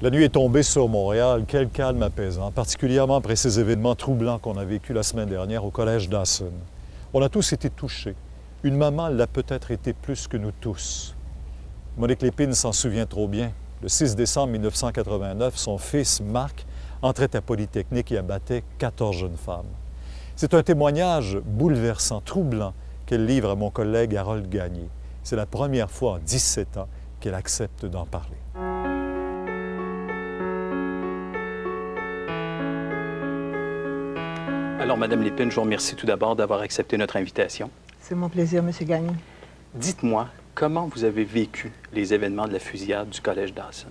La nuit est tombée sur Montréal, quel calme apaisant, particulièrement après ces événements troublants qu'on a vécus la semaine dernière au collège Dawson. On a tous été touchés. Une maman l'a peut-être été plus que nous tous. Monique Lépine s'en souvient trop bien. Le 6 décembre 1989, son fils, Marc, entrait à Polytechnique et abattait 14 jeunes femmes. C'est un témoignage bouleversant, troublant, qu'elle livre à mon collègue Harold Gagné. C'est la première fois en 17 ans qu'elle accepte d'en parler. Alors, Madame Lépine, je vous remercie tout d'abord d'avoir accepté notre invitation. C'est mon plaisir, M. Gagné. Dites-moi, comment vous avez vécu les événements de la fusillade du collège Dawson?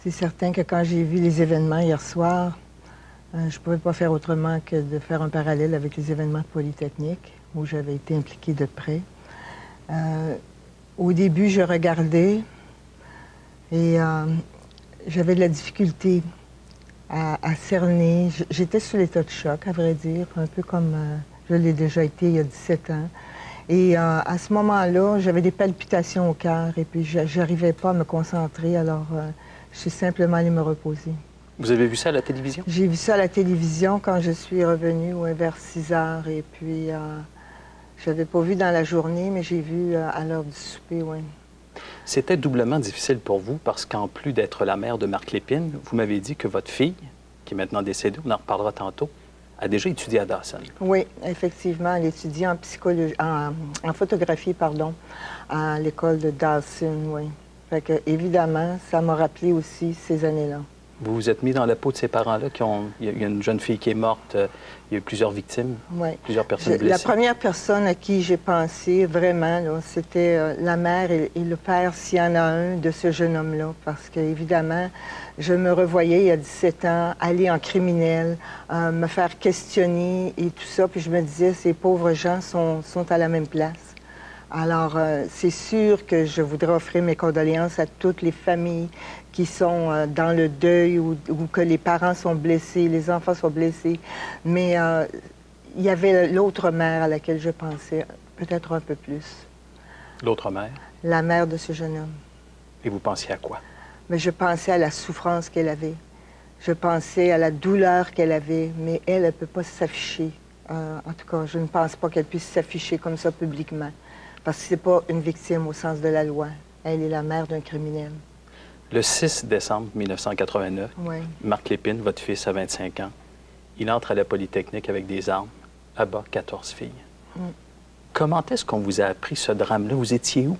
C'est certain que quand j'ai vu les événements hier soir, je ne pouvais pas faire autrement que de faire un parallèle avec les événements de Polytechnique, où j'avais été impliquée de près. Au début, je regardais et j'avais de la difficulté à cerner. J'étais sous l'état de choc, à vrai dire, un peu comme je l'ai déjà été il y a 17 ans. Et à ce moment-là, j'avais des palpitations au cœur et puis je n'arrivais pas à me concentrer, alors je suis simplement allée me reposer. Vous avez vu ça à la télévision? J'ai vu ça à la télévision quand je suis revenue vers 6 heures et puis je n'avais pas vu dans la journée, mais j'ai vu à l'heure du souper, oui. C'était doublement difficile pour vous parce qu'en plus d'être la mère de Marc Lépine, vous m'avez dit que votre fille, qui est maintenant décédée, on en reparlera tantôt, a déjà étudié à Dawson. Oui, effectivement, elle étudie en psychologie, en photographie, pardon, à l'école de Dawson, oui. Fait que, évidemment, ça m'a rappelé aussi ces années-là. Vous vous êtes mis dans la peau de ces parents-là qui ont... Il y a une jeune fille qui est morte, il y a eu plusieurs victimes, plusieurs personnes blessées. La première personne à qui j'ai pensé, vraiment, c'était la mère et le père, s'il y en a un, de ce jeune homme-là. Parce qu'évidemment, je me revoyais, il y a 17 ans, aller en criminel, me faire questionner et tout ça. Puis je me disais, ces pauvres gens sont à la même place. Alors, c'est sûr que je voudrais offrir mes condoléances à toutes les familles qui sont dans le deuil ou que les parents sont blessés, les enfants sont blessés. Mais il y avait l'autre mère à laquelle je pensais peut-être un peu plus. L'autre mère? La mère de ce jeune homme. Et vous pensiez à quoi? Mais je pensais à la souffrance qu'elle avait. Je pensais à la douleur qu'elle avait, mais elle ne peut pas s'afficher. En tout cas, je ne pense pas qu'elle puisse s'afficher comme ça publiquement. Parce que ce n'est pas une victime au sens de la loi. Elle est la mère d'un criminel. Le 6 décembre 1989, Marc Lépine, votre fils a 25 ans, il entre à la Polytechnique avec des armes, abat 14 filles. Comment est-ce qu'on vous a appris ce drame-là? Vous étiez où?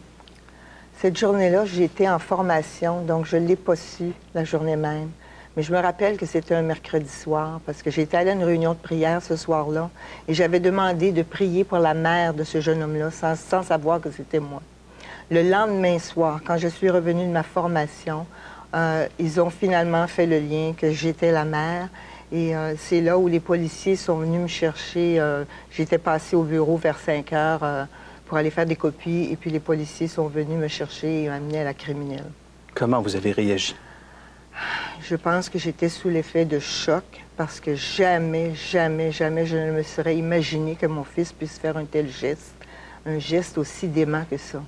Cette journée-là, j'étais en formation, donc je ne l'ai pas su la journée même. Mais je me rappelle que c'était un mercredi soir, parce que j'étais allée à une réunion de prière ce soir-là, et j'avais demandé de prier pour la mère de ce jeune homme-là, sans savoir que c'était moi. Le lendemain soir, quand je suis revenue de ma formation, ils ont finalement fait le lien que j'étais la mère, et c'est là où les policiers sont venus me chercher. J'étais passée au bureau vers 5 heures pour aller faire des copies, et puis les policiers sont venus me chercher et m'amener à la criminelle. Comment vous avez réagi? Je pense que j'étais sous l'effet de choc parce que jamais, jamais, jamais je ne me serais imaginé que mon fils puisse faire un tel geste, un geste aussi dément que ça.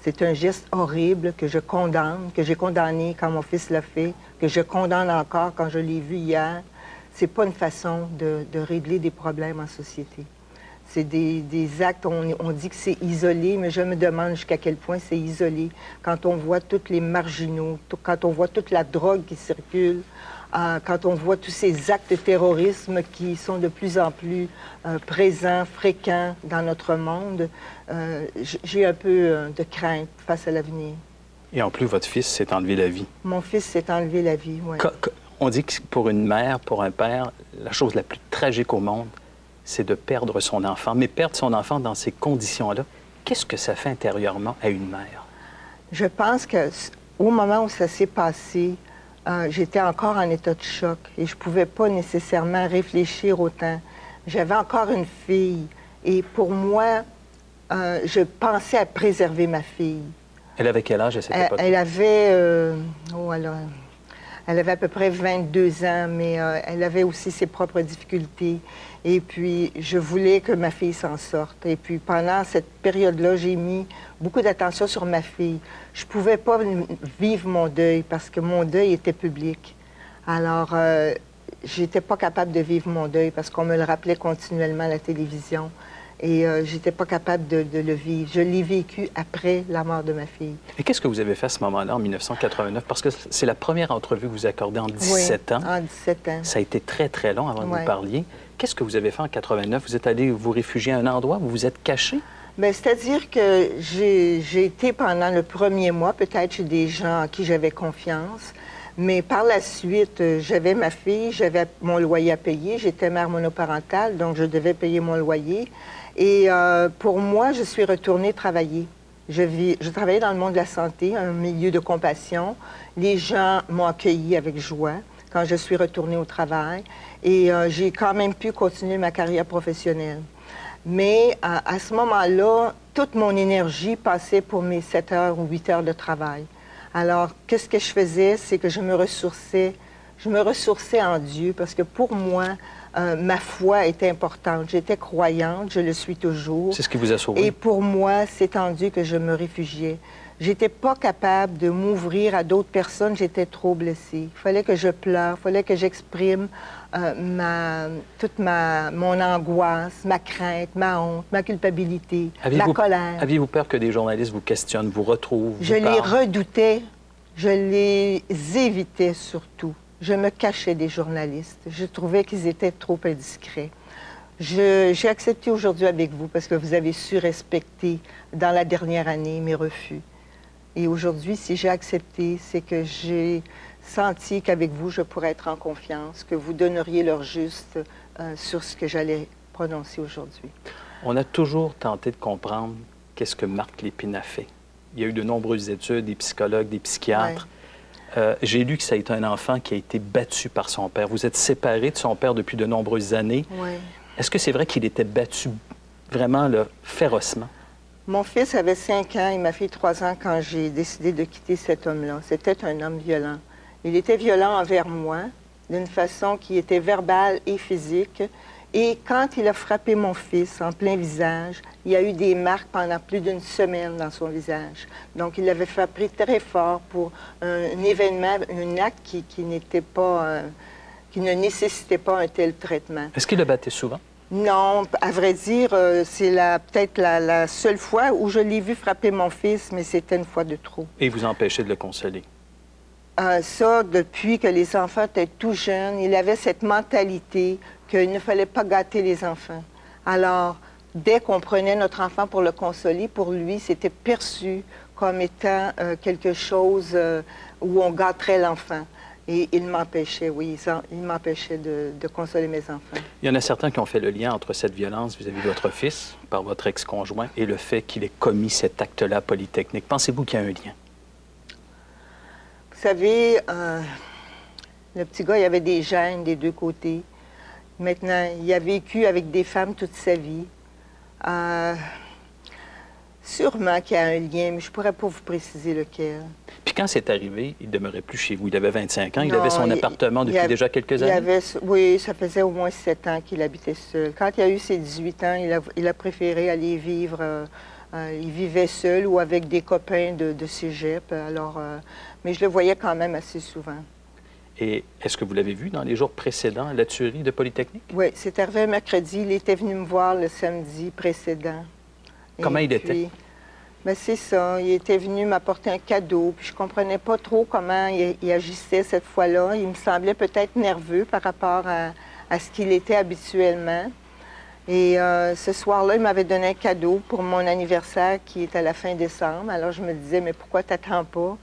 C'est un geste horrible que je condamne, que j'ai condamné quand mon fils l'a fait, que je condamne encore quand je l'ai vu hier. C'est pas une façon de régler des problèmes en société. C'est des actes, on dit que c'est isolé, mais je me demande jusqu'à quel point c'est isolé. Quand on voit tous les marginaux, quand on voit toute la drogue qui circule, quand on voit tous ces actes de terrorisme qui sont de plus en plus présents, fréquents dans notre monde, j'ai un peu de crainte face à l'avenir. Et en plus, votre fils s'est enlevé la vie. Mon fils s'est enlevé la vie, oui. On dit que pour une mère, pour un père, la chose la plus tragique au monde, c'est de perdre son enfant. Mais perdre son enfant dans ces conditions-là, qu'est-ce que ça fait intérieurement à une mère? Je pense qu'au moment où ça s'est passé, j'étais encore en état de choc et je ne pouvais pas nécessairement réfléchir autant. J'avais encore une fille et pour moi, je pensais à préserver ma fille. Elle avait quel âge à cette époque? Elle avait... Elle avait à peu près 22 ans, mais elle avait aussi ses propres difficultés. Et puis, je voulais que ma fille s'en sorte. Et puis, pendant cette période-là, j'ai mis beaucoup d'attention sur ma fille. Je ne pouvais pas vivre mon deuil parce que mon deuil était public. Alors, j'étais pas capable de vivre mon deuil parce qu'on me le rappelait continuellement à la télévision. Et j'étais pas capable de le vivre. Je l'ai vécu après la mort de ma fille. Et qu'est-ce que vous avez fait à ce moment-là, en 1989? Parce que c'est la première entrevue que vous accordez en 17 ans. En 17 ans. Ça a été très, très long avant que vous parliez. Qu'est-ce que vous avez fait en 89? Vous êtes allé vous réfugier à un endroit? Vous vous êtes caché? Bien, c'est-à-dire que j'ai été pendant le premier mois, peut-être chez des gens à qui j'avais confiance. Mais par la suite, j'avais ma fille, j'avais mon loyer à payer. J'étais mère monoparentale, donc je devais payer mon loyer. Et pour moi, je suis retournée travailler. Je travaillais dans le monde de la santé, un milieu de compassion. Les gens m'ont accueillie avec joie quand je suis retournée au travail. Et j'ai quand même pu continuer ma carrière professionnelle. Mais à ce moment-là, toute mon énergie passait pour mes 7 heures ou 8 heures de travail. Alors, qu'est-ce que je faisais? C'est que je me ressourçais en Dieu parce que pour moi, ma foi était importante. J'étais croyante, je le suis toujours. C'est ce qui vous a sauvé. Et pour moi, c'est en Dieu que je me réfugiais. J'étais pas capable de m'ouvrir à d'autres personnes, j'étais trop blessée. Il fallait que je pleure, il fallait que j'exprime mon angoisse, ma crainte, ma honte, ma culpabilité, ma colère. Aviez-vous peur que des journalistes vous questionnent, vous retrouvent, Je les redoutais, je les évitais surtout. Je me cachais des journalistes. Je trouvais qu'ils étaient trop indiscrets. J'ai accepté aujourd'hui avec vous parce que vous avez su respecter dans la dernière année mes refus. Et aujourd'hui, si j'ai accepté, c'est que j'ai senti qu'avec vous, je pourrais être en confiance, que vous donneriez l'heure juste sur ce que j'allais prononcer aujourd'hui. On a toujours tenté de comprendre qu'est-ce que Marc Lépine a fait. Il y a eu de nombreuses études, des psychologues, des psychiatres. Ouais. J'ai lu que ça a été un enfant qui a été battu par son père. Vous êtes séparé de son père depuis de nombreuses années. Oui. Est-ce que c'est vrai qu'il était battu vraiment là, férocement? Mon fils avait 5 ans et ma fille 3 ans quand j'ai décidé de quitter cet homme-là. C'était un homme violent. Il était violent envers moi, d'une façon qui était verbale et physique. Et quand il a frappé mon fils en plein visage, il y a eu des marques pendant plus d'une semaine dans son visage. Donc, il avait frappé très fort pour un événement, un acte qui n'était pas, qui ne nécessitait pas un tel traitement. Est-ce qu'il le battait souvent? Non, à vrai dire, c'est peut-être la seule fois où je l'ai vu frapper mon fils, mais c'était une fois de trop. Et vous empêchez de le consoler? Ça, depuis que les enfants étaient tout jeunes, il avait cette mentalité qu'il ne fallait pas gâter les enfants. Alors, dès qu'on prenait notre enfant pour le consoler, pour lui, c'était perçu comme étant quelque chose où on gâterait l'enfant. Et il m'empêchait, oui, il m'empêchait de consoler mes enfants. Il y en a certains qui ont fait le lien entre cette violence vis-à-vis de votre fils, par votre ex-conjoint, et le fait qu'il ait commis cet acte-là à Polytechnique. Pensez-vous qu'il y a un lien? Vous savez, le petit gars, il avait des gènes des deux côtés. Maintenant, il a vécu avec des femmes toute sa vie. Sûrement qu'il y a un lien, mais je ne pourrais pas vous préciser lequel. Puis quand c'est arrivé, il ne demeurait plus chez vous. Il avait 25 ans, il avait son appartement depuis déjà quelques années? Oui, ça faisait au moins 7 ans qu'il habitait seul. Quand il a eu ses 18 ans, il a préféré aller vivre... il vivait seul ou avec des copains de cégep. Alors, mais je le voyais quand même assez souvent. Et est-ce que vous l'avez vu dans les jours précédents à la tuerie de Polytechnique? Oui, c'est arrivé un mercredi. Il était venu me voir le samedi précédent. Comment il était? Bien, c'est ça. Il était venu m'apporter un cadeau. Puis je ne comprenais pas trop comment il agissait cette fois-là. Il me semblait peut-être nerveux par rapport à ce qu'il était habituellement. Et ce soir-là, il m'avait donné un cadeau pour mon anniversaire qui est à la fin décembre. Alors, je me disais, mais pourquoi t'attends pas?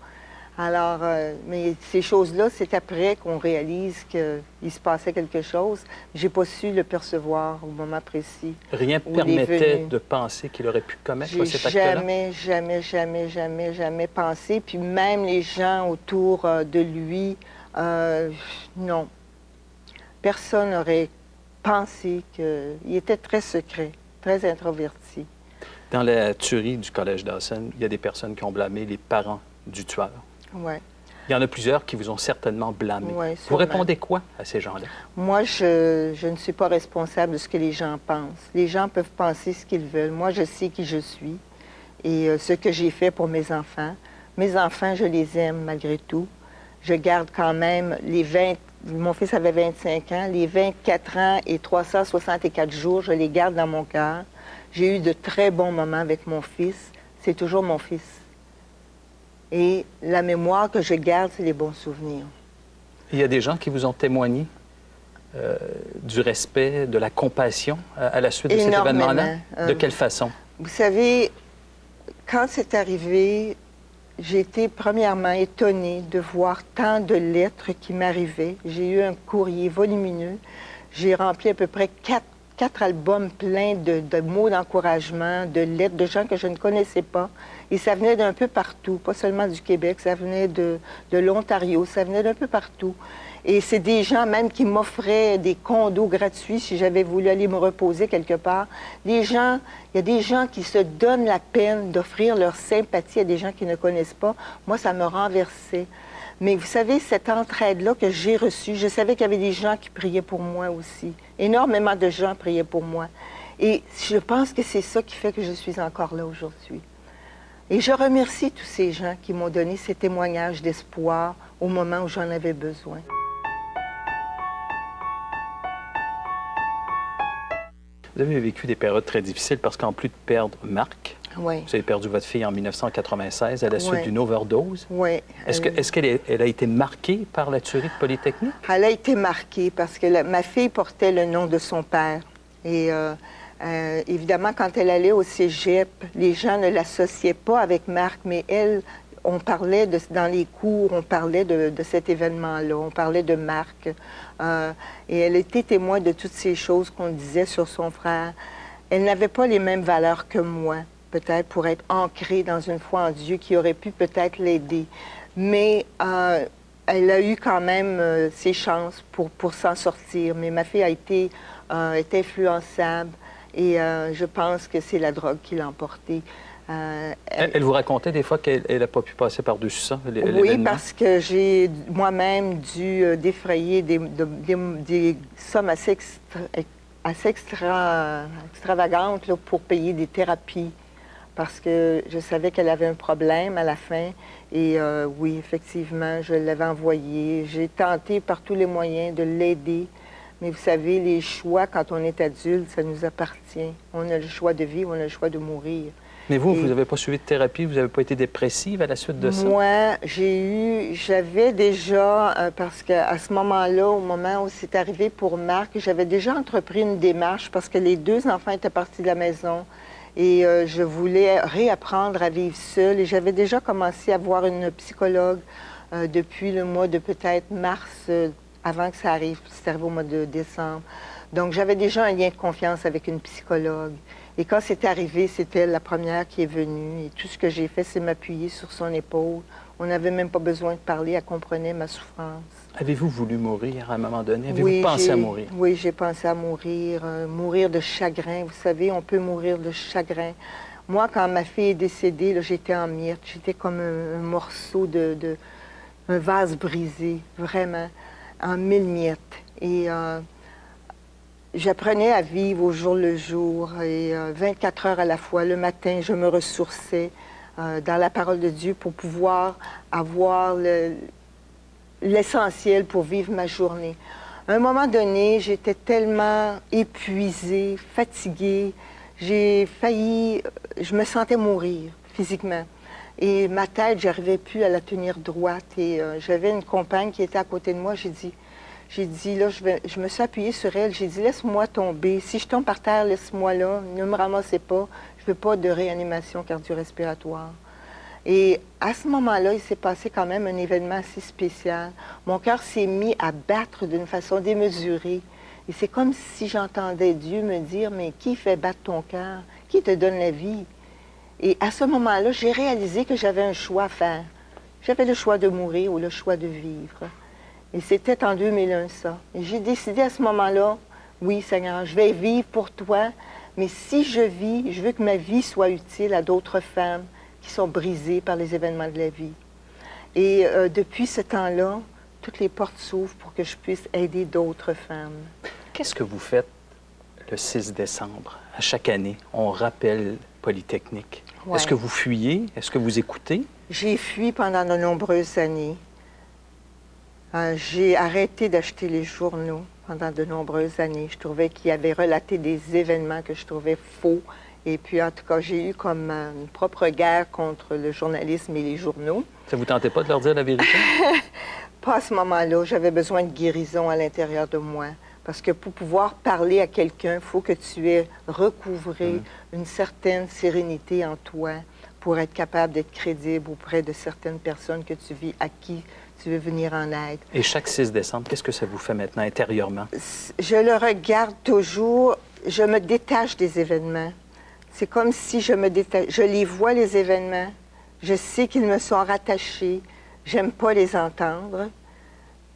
Alors, mais ces choses-là, c'est après qu'on réalise qu'il se passait quelque chose. J'ai pas su le percevoir au moment précis. Rien ne permettait de penser qu'il aurait pu commettre cet acte-là? Jamais pensé. Puis même les gens autour de lui, non. Personne n'aurait pensé qu'il était très secret, très introverti. Dans la tuerie du collège Dawson, il y a des personnes qui ont blâmé les parents du tueur. Oui. Il y en a plusieurs qui vous ont certainement blâmé. Oui, vous répondez quoi à ces gens-là? Moi, je ne suis pas responsable de ce que les gens pensent. Les gens peuvent penser ce qu'ils veulent. Moi, je sais qui je suis et ce que j'ai fait pour mes enfants. Mes enfants, je les aime malgré tout. Je garde quand même les 20... Mon fils avait 25 ans. Les 24 ans et 364 jours, je les garde dans mon cœur. J'ai eu de très bons moments avec mon fils. C'est toujours mon fils. Et la mémoire que je garde, c'est les bons souvenirs. Il y a des gens qui vous ont témoigné du respect, de la compassion à la suite de cet événement-là? De quelle façon? Vous savez, quand c'est arrivé, j'ai été premièrement étonnée de voir tant de lettres qui m'arrivaient. J'ai eu un courrier volumineux. J'ai rempli à peu près quatre albums pleins de mots d'encouragement, de lettres de gens que je ne connaissais pas. Et ça venait d'un peu partout, pas seulement du Québec, ça venait de l'Ontario, ça venait d'un peu partout. Et c'est des gens même qui m'offraient des condos gratuits si j'avais voulu aller me reposer quelque part. Il y a des gens qui se donnent la peine d'offrir leur sympathie à des gens qu'ils ne connaissent pas. Moi, ça me renversait. Mais vous savez, cette entraide-là que j'ai reçue, je savais qu'il y avait des gens qui priaient pour moi aussi. Énormément de gens priaient pour moi. Et je pense que c'est ça qui fait que je suis encore là aujourd'hui. Et je remercie tous ces gens qui m'ont donné ces témoignages d'espoir au moment où j'en avais besoin. Vous avez vécu des périodes très difficiles parce qu'en plus de perdre Marc, oui. Vous avez perdu votre fille en 1996 à la suite d'une overdose. Oui. Est-ce qu'elle a été marquée par la tuerie de Polytechnique? Elle a été marquée parce que ma fille portait le nom de son père. Et évidemment, quand elle allait au cégep, les gens ne l'associaient pas avec Marc, mais elle, on parlait dans les cours, on parlait de cet événement-là, on parlait de Marc. Et elle était témoin de toutes ces choses qu'on disait sur son frère. Elle n'avait pas les mêmes valeurs que moi, peut-être pour être ancrée dans une foi en Dieu qui aurait pu peut-être l'aider. Mais elle a eu quand même ses chances pour s'en sortir. Mais ma fille est influençable et je pense que c'est la drogue qui l'a emportée. Elle vous racontait des fois qu'elle n'a pas pu passer par-dessus ça, oui, parce que j'ai moi-même dû défrayer des sommes assez extravagantes là, pour payer des thérapies. Parce que je savais qu'elle avait un problème à la fin. Et oui, effectivement, je l'avais envoyée. J'ai tenté par tous les moyens de l'aider. Mais vous savez, les choix, quand on est adulte, ça nous appartient. On a le choix de vivre, on a le choix de mourir. Mais vous, vous n'avez pas suivi de thérapie? Vous n'avez pas été dépressive à la suite de ça? Moi, j'avais déjà, parce qu'à ce moment-là, au moment où c'est arrivé pour Marc, j'avais déjà entrepris une démarche parce que les deux enfants étaient partis de la maison. Et je voulais réapprendre à vivre seule. Et j'avais déjà commencé à voir une psychologue depuis le mois de peut-être mars, avant que ça arrive. C'est arrivé au mois de décembre. Donc, j'avais déjà un lien de confiance avec une psychologue. Et quand c'est arrivé, c'était la première qui est venue. Et tout ce que j'ai fait, c'est m'appuyer sur son épaule. On n'avait même pas besoin de parler. Elle comprenait ma souffrance. Avez-vous voulu mourir à un moment donné? Avez-vous pensé à mourir? Oui, j'ai pensé à mourir. Mourir de chagrin. Vous savez, on peut mourir de chagrin. Moi, quand ma fille est décédée, j'étais en miettes. J'étais comme un morceau un vase brisé, vraiment, en mille miettes. Et j'apprenais à vivre au jour le jour, et 24 heures à la fois. Le matin, je me ressourçais dans la parole de Dieu pour pouvoir avoir l'essentiel pour vivre ma journée. À un moment donné, j'étais tellement épuisée, fatiguée, je me sentais mourir physiquement. Et ma tête, j'arrivais plus à la tenir droite. Et j'avais une compagne qui était à côté de moi. J'ai dit, là, je me suis appuyée sur elle. J'ai dit, laisse-moi tomber. Si je tombe par terre, laisse-moi là. Ne me ramassez pas. Je ne veux pas de réanimation cardio-respiratoire. Et à ce moment-là, il s'est passé quand même un événement assez spécial. Mon cœur s'est mis à battre d'une façon démesurée. Et c'est comme si j'entendais Dieu me dire, mais qui fait battre ton cœur? Qui te donne la vie? Et à ce moment-là, j'ai réalisé que j'avais un choix à faire. J'avais le choix de mourir ou le choix de vivre. Et c'était en 2001, ça. Et j'ai décidé à ce moment-là, oui, Seigneur, je vais vivre pour toi, mais si je vis, je veux que ma vie soit utile à d'autres femmes qui sont brisées par les événements de la vie. Et depuis ce temps-là, toutes les portes s'ouvrent pour que je puisse aider d'autres femmes. Qu'est-ce que vous faites le 6 décembre? À chaque année, on rappelle Polytechnique. Ouais. Est-ce que vous fuyez? Est-ce que vous écoutez? J'ai fui pendant de nombreuses années. J'ai arrêté d'acheter les journaux pendant de nombreuses années. Je trouvais qu'il y avait relaté des événements que je trouvais faux. Et puis, en tout cas, j'ai eu comme une propre guerre contre le journalisme et les journaux. Ça vous tentait pas de leur dire la vérité? Pas à ce moment-là. J'avais besoin de guérison à l'intérieur de moi. Parce que pour pouvoir parler à quelqu'un, il faut que tu aies recouvré une certaine sérénité en toi pour être capable d'être crédible auprès de certaines personnes que tu vis, à qui tu veux venir en aide. Et chaque 6 décembre, qu'est-ce que ça vous fait maintenant intérieurement? Je le regarde toujours, je me détache des événements. C'est comme si je me détache. Je les vois, les événements. Je sais qu'ils me sont rattachés. J'aime pas les entendre.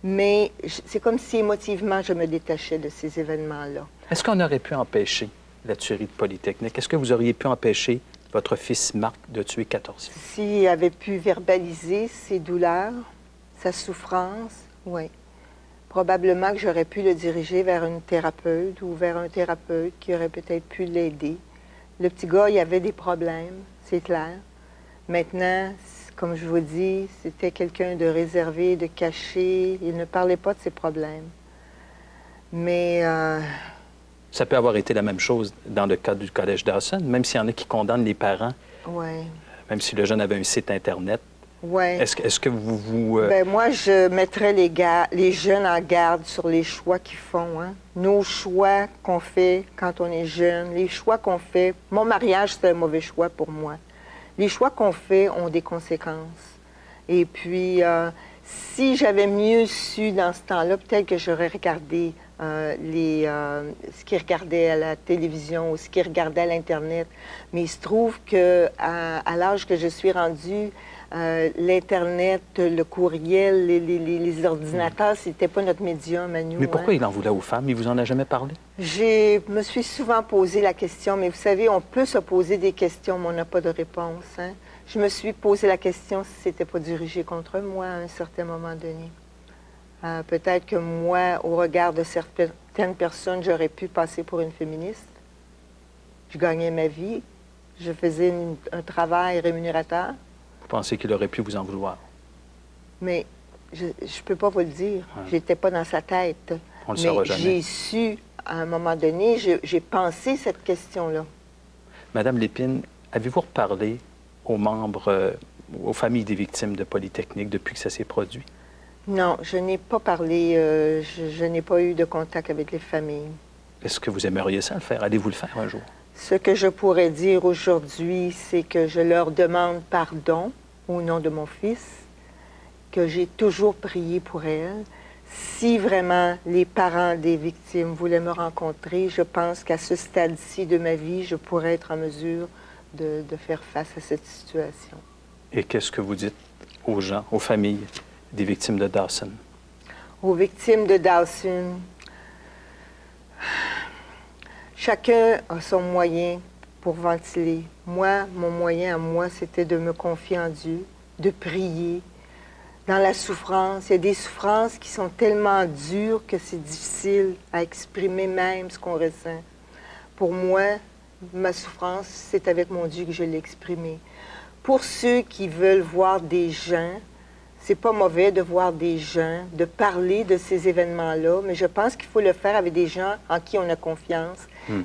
Mais c'est comme si émotivement, je me détachais de ces événements-là. Est-ce qu'on aurait pu empêcher la tuerie de Polytechnique? Est-ce que vous auriez pu empêcher votre fils Marc de tuer 14 filles? S'il avait pu verbaliser ses douleurs, sa souffrance, oui. Probablement que j'aurais pu le diriger vers une thérapeute ou vers un thérapeute qui aurait peut-être pu l'aider. Le petit gars, il avait des problèmes, c'est clair. Maintenant, comme je vous dis, c'était quelqu'un de réservé, de caché. Il ne parlait pas de ses problèmes. Mais... Ça peut avoir été la même chose dans le cas du Collège Dawson, même s'il y en a qui condamnent les parents, même si le jeune avait un site Internet. Est-ce que vous... Bien, moi, je mettrais les jeunes en garde sur les choix qu'ils font. Hein? Nos choix qu'on fait quand on est jeune, les choix qu'on fait... Mon mariage, c'est un mauvais choix pour moi. Les choix qu'on fait ont des conséquences. Et puis, si j'avais mieux su dans ce temps-là, peut-être que j'aurais regardé ce qu'ils regardaient à la télévision ou ce qu'ils regardaient à l'Internet. Mais il se trouve qu'à l'âge que je suis rendue, l'Internet, le courriel, les ordinateurs, c'était pas notre médium à nous. Mais pourquoi il en voulait aux femmes? Il vous en a jamais parlé? Je me suis souvent posé la question, mais vous savez, on peut se poser des questions, mais on n'a pas de réponse. Hein? Je me suis posé la question si c'était pas dirigé contre moi à un certain moment donné. Peut-être que moi, au regard de certaines personnes, j'aurais pu passer pour une féministe. Je gagnais ma vie. Je faisais un travail rémunérateur. Vous pensez qu'il aurait pu vous en vouloir? Mais je ne peux pas vous le dire. Je n'étais pas dans sa tête. On le saura jamais. J'ai su, à un moment donné, j'ai pensé cette question-là. Madame Lépine, avez-vous reparlé aux membres, aux familles des victimes de Polytechnique depuis que ça s'est produit? Non, je n'ai pas parlé, je n'ai pas eu de contact avec les familles. Est-ce que vous aimeriez ça le faire? Allez-vous le faire un jour? Ce que je pourrais dire aujourd'hui, c'est que je leur demande pardon au nom de mon fils, que j'ai toujours prié pour elle. Si vraiment les parents des victimes voulaient me rencontrer, je pense qu'à ce stade-ci de ma vie, je pourrais être en mesure de faire face à cette situation. Et qu'est-ce que vous dites aux gens, aux familles des victimes de Dawson? Aux victimes de Dawson, chacun a son moyen pour ventiler. Moi, mon moyen à moi, c'était de me confier en Dieu, de prier. Dans la souffrance, il y a des souffrances qui sont tellement dures que c'est difficile à exprimer même ce qu'on ressent. Pour moi, ma souffrance, c'est avec mon Dieu que je l'ai exprimée. Pour ceux qui veulent voir des gens, c'est pas mauvais de voir des gens, de parler de ces événements-là, mais je pense qu'il faut le faire avec des gens en qui on a confiance,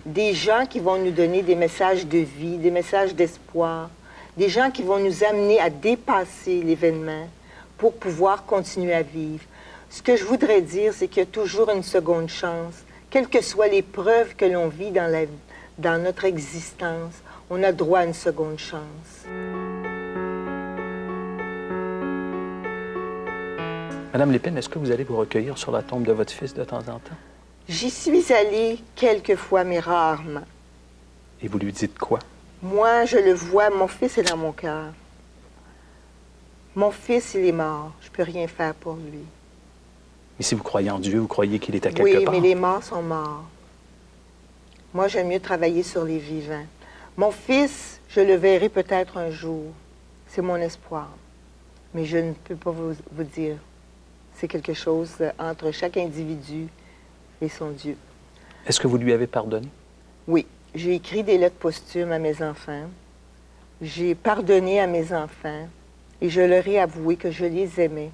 des gens qui vont nous donner des messages de vie, des messages d'espoir, des gens qui vont nous amener à dépasser l'événement pour pouvoir continuer à vivre. Ce que je voudrais dire, c'est qu'il y a toujours une seconde chance. Quelles que soient les preuves que l'on vit dans notre existence, on a droit à une seconde chance. Madame Lépine, est-ce que vous allez vous recueillir sur la tombe de votre fils de temps en temps? J'y suis allée quelques fois, mais rarement. Et vous lui dites quoi? Moi, je le vois, mon fils est dans mon cœur. Mon fils, il est mort. Je ne peux rien faire pour lui. Mais si vous croyez en Dieu, vous croyez qu'il est à quelque part? Oui, mais les morts sont morts. Moi, j'aime mieux travailler sur les vivants. Mon fils, je le verrai peut-être un jour. C'est mon espoir. Mais je ne peux pas vous dire. C'est quelque chose entre chaque individu et son Dieu. Est-ce que vous lui avez pardonné? Oui. J'ai écrit des lettres posthumes à mes enfants. J'ai pardonné à mes enfants et je leur ai avoué que je les aimais.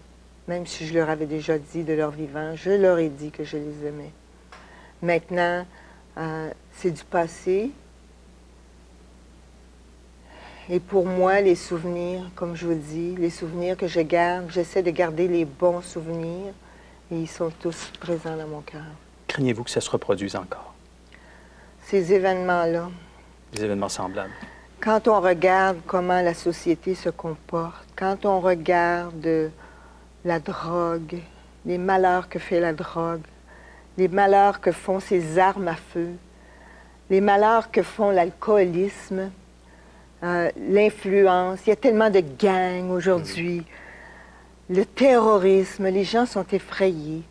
Même si je leur avais déjà dit de leur vivant, je leur ai dit que je les aimais. Maintenant, c'est du passé. Et pour moi, les souvenirs, comme je vous dis, les souvenirs que je garde, j'essaie de garder les bons souvenirs et ils sont tous présents dans mon cœur. Craignez-vous que ça se reproduise encore? Ces événements-là. Des événements semblables. Quand on regarde comment la société se comporte, quand on regarde la drogue, les malheurs que fait la drogue, les malheurs que font ces armes à feu, les malheurs que font l'alcoolisme, l'influence, il y a tellement de gangs aujourd'hui, le terrorisme, les gens sont effrayés.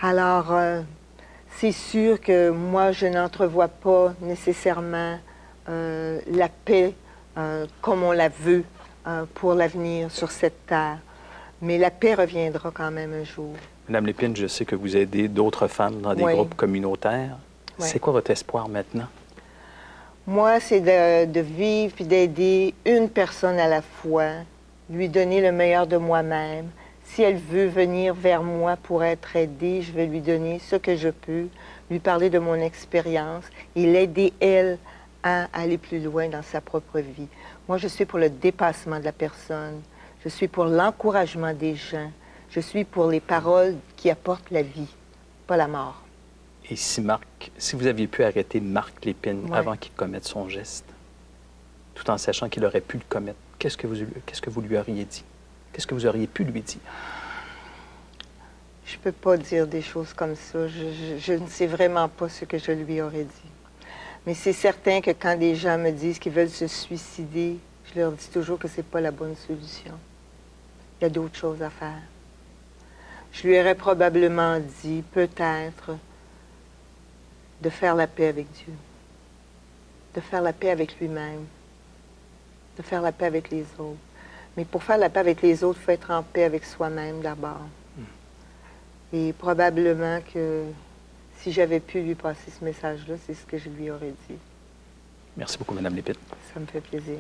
Alors, c'est sûr que moi, je n'entrevois pas nécessairement la paix comme on la veut pour l'avenir sur cette terre. Mais la paix reviendra quand même un jour. Madame Lépine, je sais que vous aidez d'autres femmes dans des groupes communautaires. Oui. C'est quoi votre espoir maintenant? Moi, c'est de vivre et d'aider une personne à la fois, lui donner le meilleur de moi-même. Si elle veut venir vers moi pour être aidée, je vais lui donner ce que je peux, lui parler de mon expérience et l'aider, elle, à aller plus loin dans sa propre vie. Moi, je suis pour le dépassement de la personne. Je suis pour l'encouragement des gens. Je suis pour les paroles qui apportent la vie, pas la mort. Et si vous aviez pu arrêter Marc Lépine avant qu'il commette son geste, tout en sachant qu'il aurait pu le commettre, qu'est-ce que vous lui auriez dit? Qu'est-ce que vous auriez pu lui dire? Je ne peux pas dire des choses comme ça. Je ne sais vraiment pas ce que je lui aurais dit. Mais c'est certain que quand des gens me disent qu'ils veulent se suicider, je leur dis toujours que ce n'est pas la bonne solution. Il y a d'autres choses à faire. Je lui aurais probablement dit, peut-être, de faire la paix avec Dieu, de faire la paix avec lui-même, de faire la paix avec les autres. Mais pour faire la paix avec les autres, il faut être en paix avec soi-même d'abord. Et probablement que si j'avais pu lui passer ce message-là, c'est ce que je lui aurais dit. Merci beaucoup, Mme Lépine. Ça me fait plaisir.